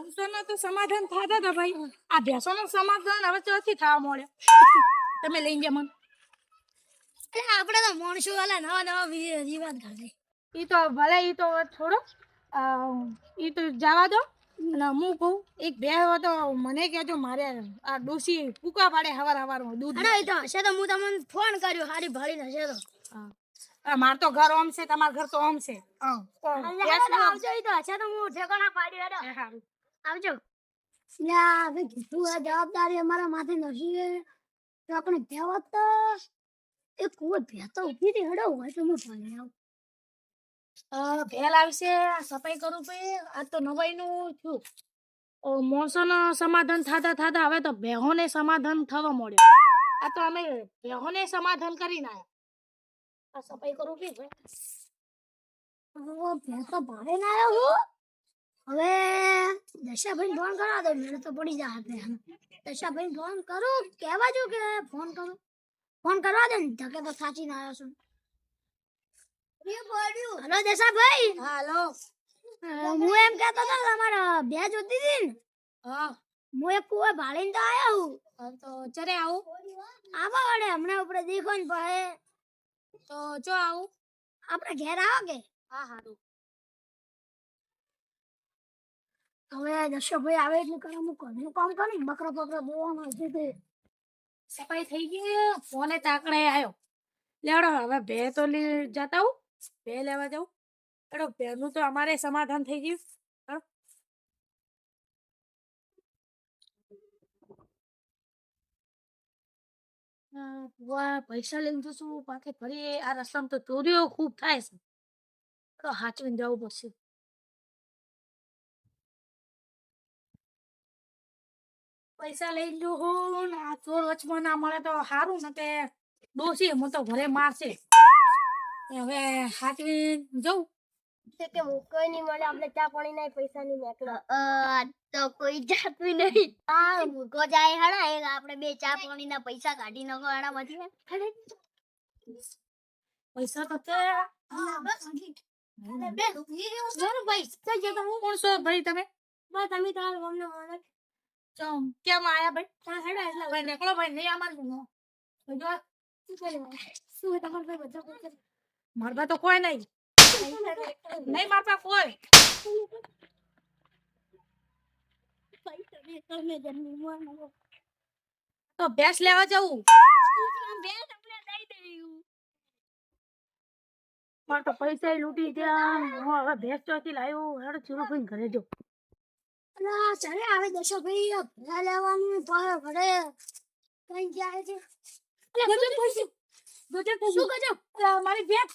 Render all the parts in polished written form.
માણસોના તો સમાધાન થતા હતા ભાઈ, આ ભેંસોનું સમાધાન હવે ચોથી થવા મળ્યો. તમે લઈ ગયા મને. એટલે આપણે તો માણસો વાળા નવા રિવાજ કાઢે. ઈ તો ભલે, ઈ તો થોડો ઈ તો જવા દો. અને હું કહું, એક બે હોય તો મને કહેજો, મારે આ ડોસી કૂકા પાડે હવાર દૂધ. અરે એ તો હશે તો હું તમને ફોન કર્યો, હારી ભાળી હશે તો. માર તો ઘર ઓમ છે, તમાર ઘર તો ઓમ છે. આવજો, એ તો હશે તો હું ઠેકાણા પાડી હેડો. આવજો. જવાબદારી અમારા માથે નથી, તો આપણે કહેવત તો એ કોઈ ભેતો ઉભી રહી હેડો હોય તો હું પાણી આવું. ભેલ આવશે, સફાઈ કરું ભાઈ. આ તો નવાઈનું થયું. મોસમનો સમાધાન થતા હવે તો બેહોને સમાધાન થવા મળ્યો. આ તો અમે બેહોને સમાધાન કરીને આવ્યા. સફાઈ કરું ભાઈ. ભેતો ભાડે ના આવ્યો હું. હવે દશાભાઈ ફોન કરવા દો, મને તો પડી જાય. દશાભાઈ ફોન કરું, કહેવા જો કે ફોન કરું. ફોન કરવા દે ને, ધકે તો સાચી ના આવ્યો છું. હલો દશાભાઈ. હાલો. હું એમ કહેતો હતો તમારા બે જોતી હતી ને. હા, હું એક કુવા ભાળીને તો આવ્યો હું. તો ચરે આવું. આવા વડે હમણાં ઉપર દેખો ને પડે તો જો આવું. આપણે ઘેર આવો કે. હા હારું. હવે દશાભાઈ આવે એટલે કરે હું ઘરનું કામ કરી બકરા દોવાનો છે તે. સફાઈ થઈ ગઈ, ફોને તાકડે આવ્યો. લેવડો હવે ભે તો જતા હું, ભે લેવા જાઉં. એડો ભેનું તો અમારે સમાધાન થઈ ગયું. પૈસા લઈને જશું પાકે ફરી. આ રસ્તામાં તો ચોરીઓ ખૂબ થાય છે, તો હાચવીને જવું પડશે. પૈસા લઈ લો હું, આ ચોર વચમાં ના મળે તો સારું, ને કે ડોસી હું તો ઘરે મારશે. હવે હાચવી જવું. કે કોઈ નહીં મળે, આપણે ચા પાણી ના પૈસા નહીં નીકળે. તો કોઈ જાતું નહીં. હા મૂકો જાય હડા, એક આપણે બે ચા પાણી ના પૈસા કાઢી નાખો એનામાંથી. પૈસા તો ભાઈ તમે તમે તમારા અમને મળે કેમ આયા ભાઈ? હેડા એટલે ભાઈ નીકળો ભાઈ, નહીં અમારું શું તમારે બધા મારવા તો કોઈ નહીં, નહીં મારવા કોઈ. તો ભેંસ લેવા જવું. મારે તો પૈસા લૂટી ગયા. હું હવે ભેંસ ચોથી લાવ્યું. હેડો ચૂરો ભાઈ ઘરે જો. ચાલે આવે દશાભાઈ ભેળા લેવાની ઘરે કઈ જાય છે. શું ગજબ? મારી ભેંસ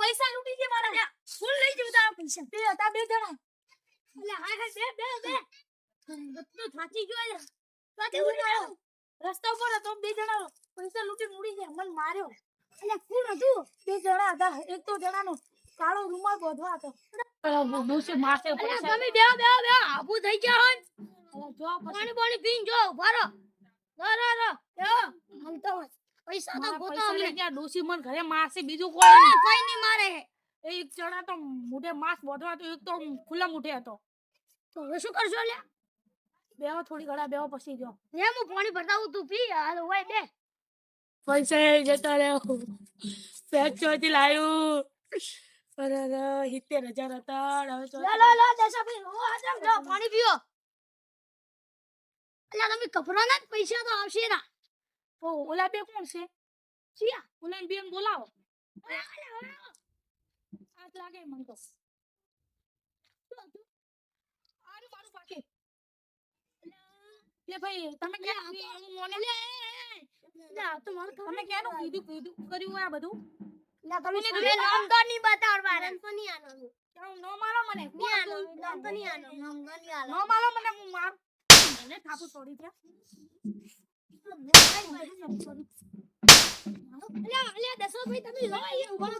પૈસા લૂટી ગયા મારા. ફૂલ લઈ જવું તારા પૈસા. બે હતા, બે જણા. બધું થાકી ગયો. રસ્તા ઉપર હતો, બે જણા પૈસા લૂટી ઉડી ગયા, મને માર્યો. એટલે કોણ હતું? બે જણા હતા. એક તો જણાનો કાળો રૂમાલ બોધવા હતો. ડોસી મારશે. તમે બે આબુ થઈ ગયા હો. પાણી પીને જો ભરો. પૈસા તો ગોતો અમને. ડોસી મને ઘરે મારશે, બીજું કોઈ નહીં મારે. એક જણા તો મોઢે માસ બોધવા હતો, એક તો ખુલ્લા મોઢે હતો. તો હવે શું કરશો લે? બેહો થોડી ઘડા, બેહો પછી જો. હું પાણી ભરતાવું તું પી. હાલ હોય બે પૈસા જતા રહ્યો. પેટ ચોથી લાવ્યું. 70,000 હતા. પાણી પીઓ. અલ્યા તમે કપડા ના પૈસા તો આવશે ના. ઓલા બે કોણ છે? સિયા ઓલા બેન બોલાવો. આજ લાગે મને તો. આરું મારું પાકે. લે ભાઈ તમે ક્યાં મોને લે તમારે તમે ક્યાંનું કીધું કર્યું આ બધું? તમે નામ તો નહીં બતાવવા. નામ તો નહીં આનો. નો મારો મને. નામ તો નહીં આનો. નામ તો નહીં આનો. નો મારો મને, હું માર મને થાપુ તોડી દે. અલ્યા દશરથભાઈ તમે રોય ઉભો કરો.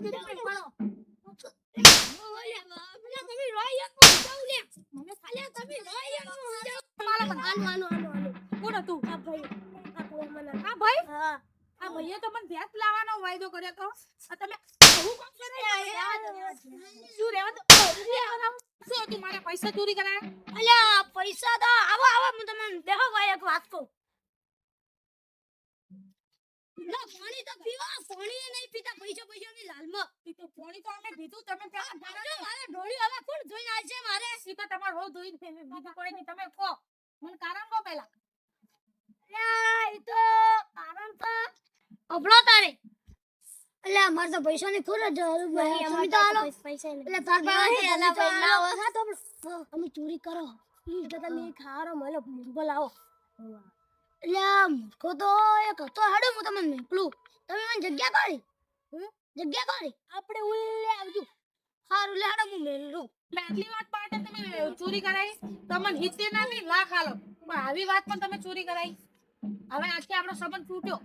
તમે રોય મને ખાલી તમે રોય આનો કોણ હતું? આ ભાઈ હા ભાઈ. હા આ ભાઈએ તો મને ભેંસ લાવવાનો વાયદો કર્યો તો. તમે હું કોણ કરે? શું રેવા દો. શું હતું? મારા પૈસા ચોરી કરાયા? અલ્યા પૈસા તો આવો આવો હું તમને દેખો ભાઈ એક વાત કહું ના પાણી તો પીવા પાણી નહીં પીતા પૈસા પૈસાની લાલમાં ઈ તો પાણી તો અમે પીધું તમે પેલા મારે મારે ઢોળી હવે કોણ જોઈને આવશે મારે ઈ તો તમારે રોજ ધોઈને બીજું કોઈ નહીં તમે કહો મને કારણ કહો પેલા એ તો કારણ તો અબળો તારે એટલે અમારે તો પૈસાની ખોર જ તમે તો હાલો એટલે તાર પાસે એના પૈસા હોય તો અમે ચોરી કરો એટલે તમે ખારો મળો મૂર્ખો લાવો એટલે મૂર્ખો તો એક હતો હેડો હું તમને મોકલું તમે મને જગ્યા કરી જગ્યા કરી આપણે ઉલ્લે આવજો હારું લે હેડો હું મેલું આટલી વાત માટે તમે ચોરી કરાઈ તમને હિતે ના નહીં લાખ આલો પણ આવી વાત પણ તમે ચોરી કરાઈ હવે આજથી આપણો સંબંધ તૂટ્યો